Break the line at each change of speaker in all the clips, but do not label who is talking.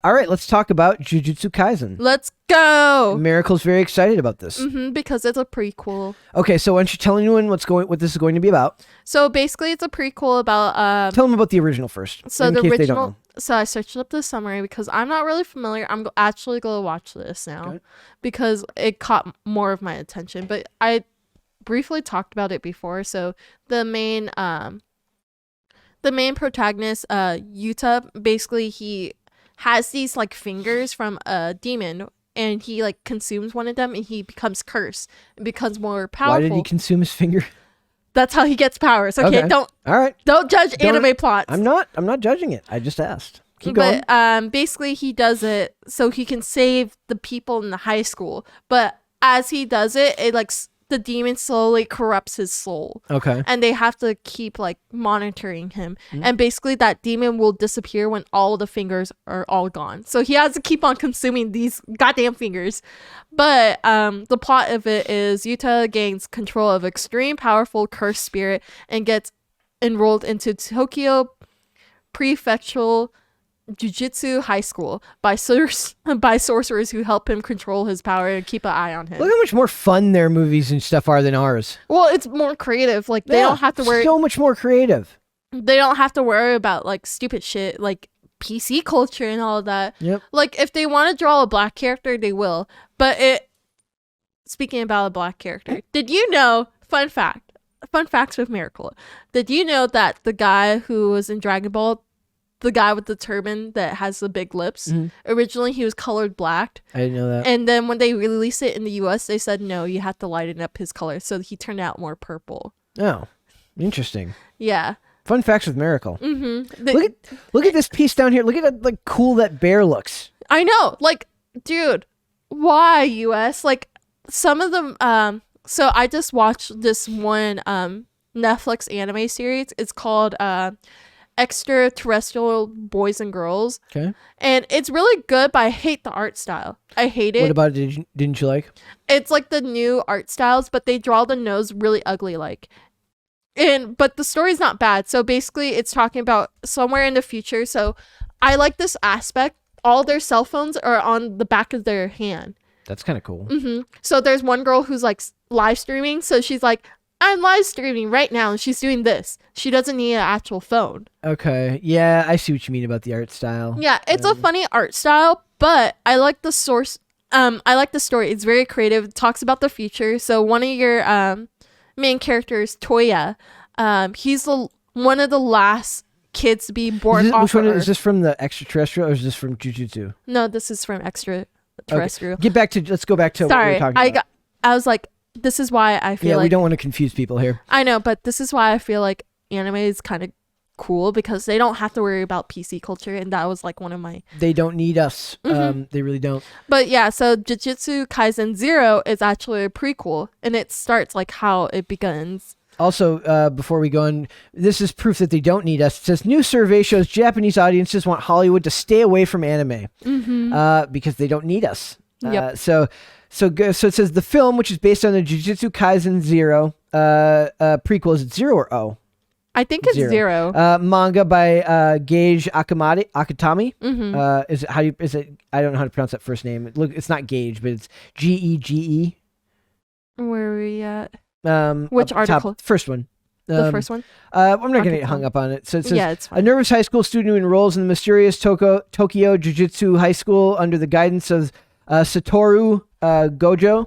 All right, let's talk about Jujutsu Kaisen.
Let's go.
Miracle's very excited about this.
Because it's a prequel.
Okay, so why don't you tell anyone what this is going to be about?
So basically, it's a prequel about.
Tell them about the original first.
So
in
the
case
original.
They don't know.
So I searched up the summary because I'm not really familiar. I'm actually going to watch this now because it caught more of my attention. But I briefly talked about it before. So the main protagonist, Yuta, basically he has these like fingers from a demon, and he like consumes one of them, and he becomes cursed and becomes more powerful.
Why did he consume his finger?
That's how he gets powers. Okay.
All right.
Don't judge anime plots.
I'm not judging it. I just asked. Keep going.
But basically he does it so he can save the people in the high school. But as he does it, the demon slowly corrupts his soul.
Okay.
And they have to keep like monitoring him. And basically that demon will disappear when all the fingers are all gone. So he has to keep on consuming these goddamn fingers. But the plot of it is Yuta gains control of extreme powerful cursed spirit and gets enrolled into Tokyo Prefectural Jujutsu High School by sorcerers who help him control his power and keep an eye on him.
Look how much more fun their movies and stuff are than ours.
Well, it's more creative. Like they don't have to worry.
So much more creative.
They don't have to worry about like stupid shit like PC culture and all of that.
Yep.
Like if they want to draw a black character, they will. But speaking about a black character, did you know? Fun facts with Miracle. Did you know that the guy who was in Dragon Ball, the guy with the turban that has the big lips, originally he was colored black.
I didn't know that.
And then when they released it in the US, they said no, you have to lighten up his color, so he turned out more purple.
Oh, interesting.
Yeah.
Fun facts with Miracle. Look at this piece down here. Look at how like cool that bear looks.
I know. Like, dude, why US? Like some of them. So I just watched this one Netflix anime series. It's called Extraterrestrial Boys and Girls. Okay. And it's really good, but I hate the art style. I hate it.
What about it didn't you like?
It's like the new art styles, but they draw the nose really ugly like. But the story's not bad. So basically it's talking about somewhere in the future. So I like this aspect. All their cell phones are on the back of their hand.
That's kind of cool.
So there's one girl who's like live streaming. So she's like, I'm live streaming right now, and she's doing this. She doesn't need an actual phone.
Okay. Yeah, I see what you mean about the art style.
Yeah, it's a funny art style, but I like the source. I like the story. It's very creative. It talks about the future. So one of your main characters, Toya, he's one of the last kids to be born off
Which one
Earth.
is this from the Extraterrestrial or is this from Jujutsu?
No, this is from Extraterrestrial.
Okay. Let's go back to what we were talking about.
I was like, this is why I feel like...
Yeah, we don't want to confuse people here.
I know, but this is why I feel like anime is kind of cool because they don't have to worry about PC culture, and that was like one of my...
They don't need us. They really don't.
But yeah, so Jujutsu Kaisen 0 is actually a prequel, and it starts like how it begins.
Also, before we go on, this is proof that they don't need us. It says, new survey shows Japanese audiences want Hollywood to stay away from anime because they don't need us.
Yep.
So it says the film, which is based on the Jujutsu Kaisen 0 prequel, is it 0 or O?
I think it's 0.
Manga by Gage Akutami. Is it is it? I don't know how to pronounce that first name. Look, it's not Gage, but it's Gege.
Where are we at?
Which
article?
First one.
The first one?
I'm not going to get hung up on it. So it says,
it's fine.
A nervous high school student who enrolls in the mysterious Tokyo Jujutsu High School under the guidance of Satoru Gojo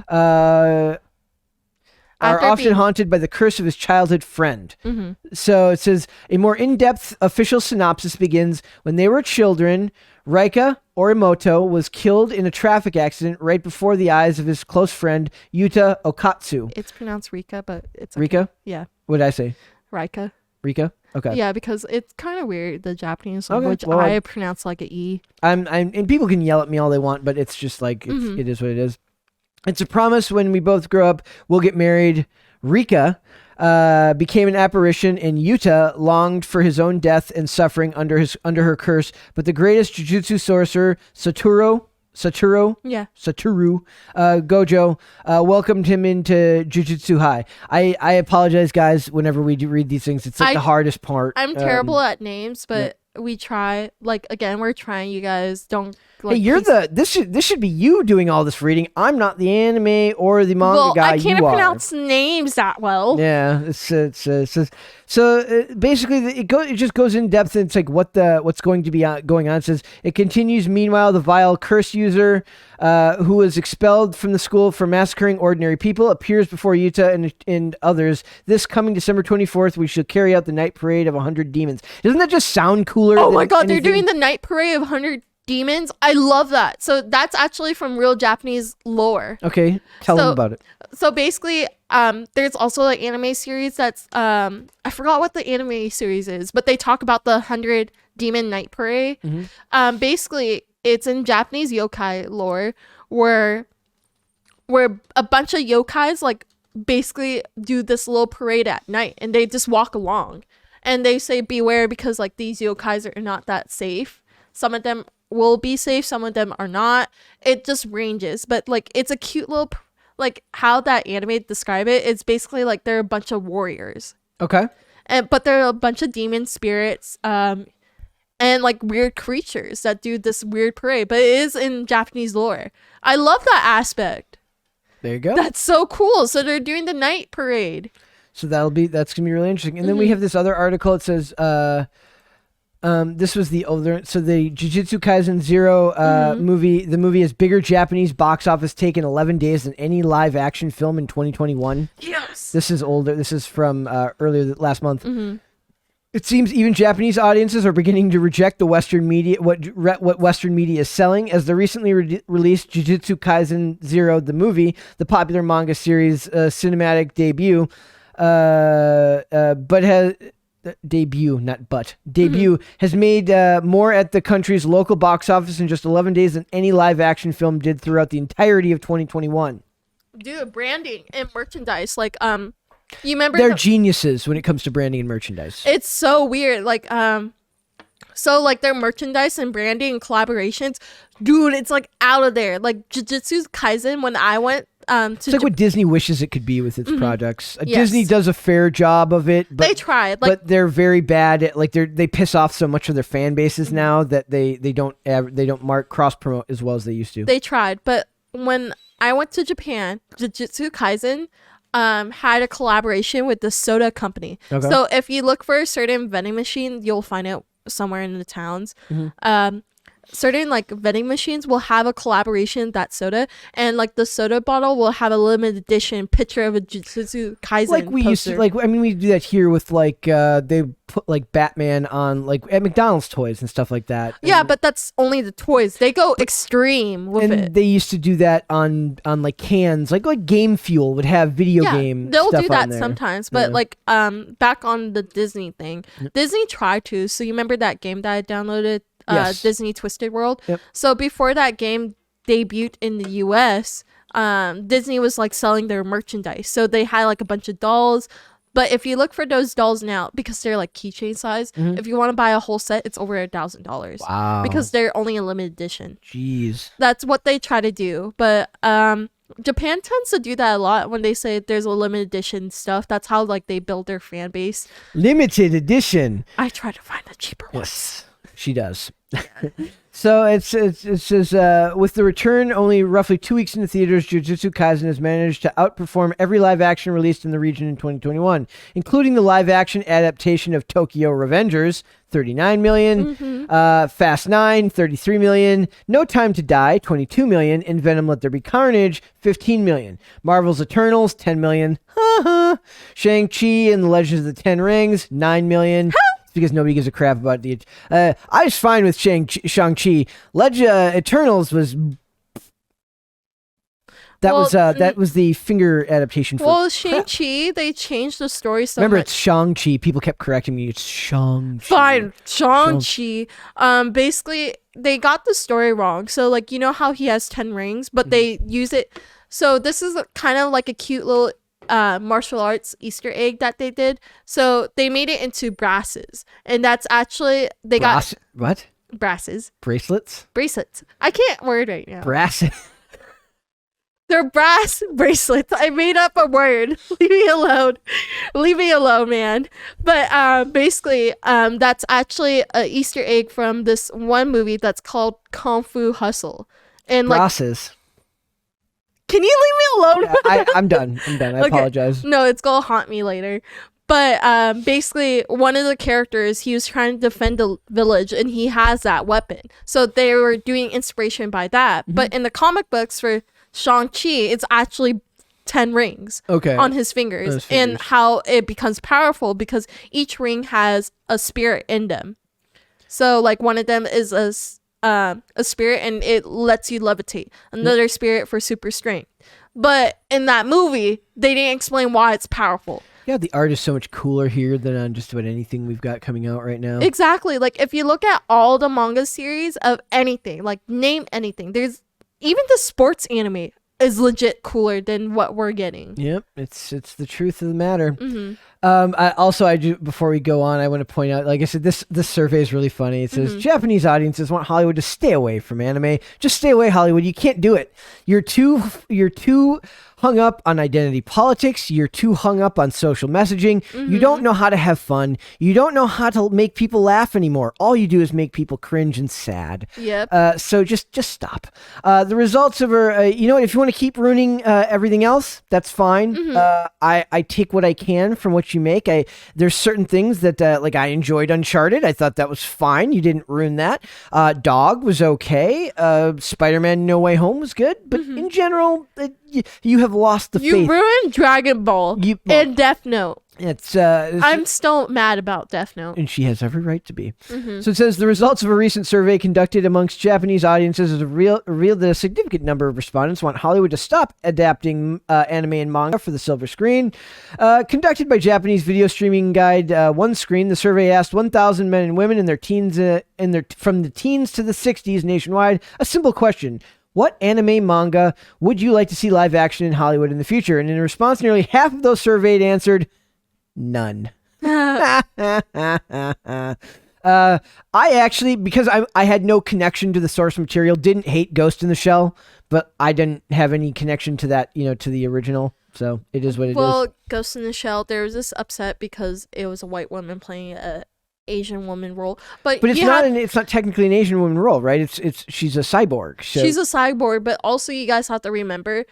are often haunted by the curse of his childhood friend. So it says, a more in-depth official synopsis begins, when they were children, Rika Orimoto was killed in a traffic accident right before the eyes of his close friend, Yuta Okatsu.
It's pronounced Rika, but it's okay.
Rika?
Yeah.
What did I say?
Rika.
Rika? Okay.
Yeah, because it's kind of weird, the Japanese language. Well, I pronounce like an E.
And people can yell at me all they want, but it's just like, it is what it is. It's a promise when we both grow up, we'll get married. Rika became an apparition, and Yuta longed for his own death and suffering under her curse. But the greatest Jujutsu sorcerer, Satoru Gojo, welcomed him into Jujutsu High. I apologize, guys, whenever we do read these things. It's like the hardest part.
I'm terrible at names, but we try. Like, again, we're trying. You guys don't. Like,
hey, you're this should be you doing all this reading. I'm not the anime or the manga guy.
I can't pronounce names that well.
Yeah, basically it just goes in depth, and it's like what's going to be going on. It says it continues. Meanwhile, the vile curse user, who was expelled from the school for massacring ordinary people, appears before Yuta and others. This coming December 24th, we shall carry out the night parade of 100 demons. Doesn't that just sound cooler?
Oh my god, they're doing the night parade of 100 demons. I love that. So that's actually from real Japanese lore.
Okay, tell them about it.
So basically, there's also an anime series that's I forgot what the anime series is, but they talk about the 100 demon night parade. Mm-hmm. Basically, it's in Japanese yokai lore where a bunch of yokais like basically do this little parade at night, and they just walk along, and they say beware because like these yokais are not that safe. Some of them will be safe, some of them are not. It just ranges, but like it's a cute little like how that anime describe it. It's basically like they're a bunch of warriors,
okay,
but they're a bunch of demon spirits and like weird creatures that do this weird parade, but it is in Japanese lore. I love that aspect.
There you go.
That's so cool. So they're doing the night parade,
so that's gonna be really interesting. And then we have this other article. It says this was the Jujutsu Kaisen 0 movie. The movie has bigger Japanese box office take in 11 days than any live action film in 2021.
Yes.
This is older. This is from earlier last month.
Mm-hmm.
It seems even Japanese audiences are beginning to reject the Western media, what Western media is selling, as the recently released Jujutsu Kaisen 0, the movie, the popular manga series cinematic debut, has made more at the country's local box office in just 11 days than any live action film did throughout the entirety of 2021.
Dude, branding and merchandise, like you remember
they're geniuses when it comes to branding and merchandise.
It's so weird, like so like their merchandise and branding and collaborations, dude, it's like out of there. Like Jujutsu Kaisen, when I went
it's like what Disney wishes it could be with its projects.
Yes.
Disney does a fair job of it, but
they tried, like,
but they're very bad at they piss off so much of their fan bases now that they don't mark cross promote as well as they used to.
They tried, but when I went to Japan, Jujutsu Kaisen had a collaboration with the soda company. Okay. So if you look for a certain vending machine, you'll find it somewhere in the towns. Mm-hmm. Certain like vending machines will have a collaboration with that soda, and like the soda bottle will have a limited edition picture of a Jujutsu Kaisen
like we
poster.
Used to, like I mean we do that here with like they put like Batman on like at McDonald's toys and stuff like that.
Yeah, but that's only the toys. They go extreme with it.
And they used to do that on like cans, like Game Fuel would have video game.
They'll
stuff
do that
on there.
sometimes, but like back on the Disney thing, Disney tried to. So you remember that game that I downloaded? Yes. Disney Twisted World. Yep. So before that game debuted in the US, Disney was like selling their merchandise. So they had like a bunch of dolls. But if you look for those dolls now, because they're like keychain size, if you want to buy a whole set, it's over $1,000.
Wow.
Because they're only a limited edition.
Jeez.
That's what they try to do. But Japan tends to do that a lot when they say there's a limited edition stuff. That's how like they build their fan base.
Limited edition.
I try to find the cheaper ones.
Yes. She does. So it says with the return only roughly 2 weeks into theaters, Jujutsu Kaisen has managed to outperform every live action released in the region in 2021, including the live action adaptation of Tokyo Revengers, 39 million, Fast 9, 33 million, No Time to Die, 22 million, and Venom Let There Be Carnage, 15 million. Marvel's Eternals, 10 million. Shang-Chi and the Legends of the Ten Rings, 9 million. Because nobody gives a crap about the. I was fine with Shang-Chi. Eternals was. That was the finger adaptation for.
Well, Shang-Chi, they changed the story so
Remember,
much.
it's Shang-Chi. People kept correcting me. It's Shang-Chi.
Fine, Shang-Chi. Basically, they got the story wrong. So, like, you know how he has 10 rings, but they use it. So this is kind of like a cute little martial arts Easter egg that they did. So they made it into brasses, and that's actually got
what
brasses
bracelets.
I can't word right now.
Brasses.
They're brass bracelets. I made up a word. Leave me alone. Leave me alone, man. But basically, that's actually an Easter egg from this one movie that's called Kung Fu Hustle. And like,
Crosses.
Can you leave me alone?
Yeah, I'm done. I apologize.
No, it's gonna haunt me later. But basically, one of the characters, he was trying to defend the village, and he has that weapon. So they were doing inspiration by that. Mm-hmm. But in the comic books for Shang-Chi, it's actually 10 rings on his fingers, and how it becomes powerful because each ring has a spirit in them. So like one of them is a spirit, and it lets you levitate. Another spirit for super strength. But in that movie, they didn't explain why it's powerful.
Yeah, the art is so much cooler here than on just about anything we've got coming out right now.
Exactly. Like, if you look at all the manga series of anything, like, name anything, there's even the sports anime is legit cooler than what we're getting.
Yep, it's the truth of the matter.
Mm-hmm.
I do, before we go on, I want to point out, like I said, this survey is really funny. It says Japanese audiences want Hollywood to stay away from anime. Just stay away, Hollywood. You can't do it. You're too hung up on identity politics. You're too hung up on social messaging. You don't know how to have fun. You don't know how to make people laugh anymore. All you do is make people cringe and sad.
Yep.
So just stop. The results of her, you know what, if you want to keep ruining everything else, that's fine. I take what I can from what you make. There's certain things that like I enjoyed Uncharted. I thought that was fine. You didn't ruin that. Dog was okay. Spider-Man No Way Home was good, but in general, you have lost the faith.
You ruined Dragon Ball and Death Note. I'm still mad about Death Note.
And she has every right to be. So it says the results of a recent survey conducted amongst Japanese audiences has revealed that a significant number of respondents want Hollywood to stop adapting anime and manga for the silver screen. Conducted by Japanese video streaming guide One Screen, the survey asked 1,000 men and women in their teens, from the teens to the 60s nationwide, a simple question. What anime manga would you like to see live action in Hollywood in the future? And in response, nearly half of those surveyed answered, none. I actually, because I had no connection to the source material, didn't hate Ghost in the Shell, but I didn't have any connection to that, to the original. So it is what it is.
Well, Ghost in the Shell, there was this upset because it was a white woman playing a Asian woman role, but
it's not technically an Asian woman role, right? She's a cyborg. So.
She's a cyborg, but also you guys have to remember,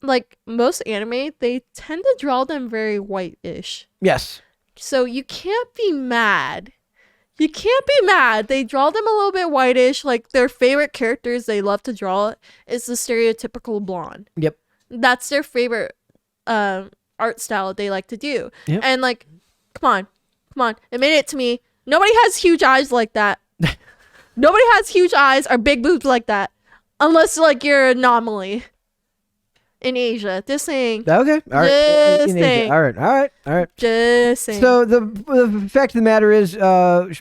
like most anime, they tend to draw them very white-ish.
Yes.
So you can't be mad. They draw them a little bit whitish. Like their favorite characters they love to draw is the stereotypical blonde.
Yep.
That's their favorite art style they like to do.
Yep.
And like, come on, admit it to me. Nobody has huge eyes like that. Nobody has huge eyes or big boobs like that. Unless, like, you're an anomaly. In Asia. Just saying.
Okay. All right.
Just saying.
All right.
Just saying.
So the fact of the matter is,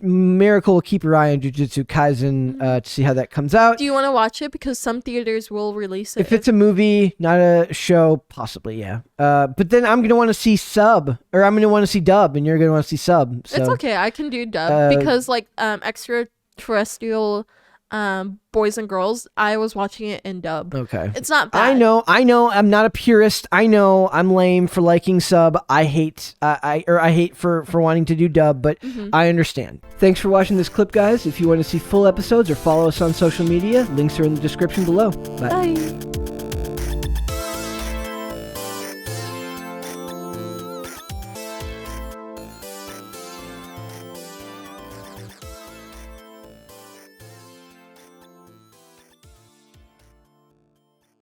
Miracle will keep your eye on Jujutsu Kaisen to see how that comes out.
Do you want to watch it? Because some theaters will release it.
If it's a movie, not a show, possibly, yeah. But then I'm going to want to see sub, or I'm going to want to see dub, and you're going to want to see sub. So.
It's okay. I can do dub. Because, like, extraterrestrial boys and girls, I was watching it in dub.
Okay.
It's not bad.
I know. I'm not a purist. I know I'm lame for liking sub. I hate for wanting to do dub, but I understand. Thanks for watching this clip, guys. If you want to see full episodes or follow us on social media, links are in the description below. Bye.
Bye.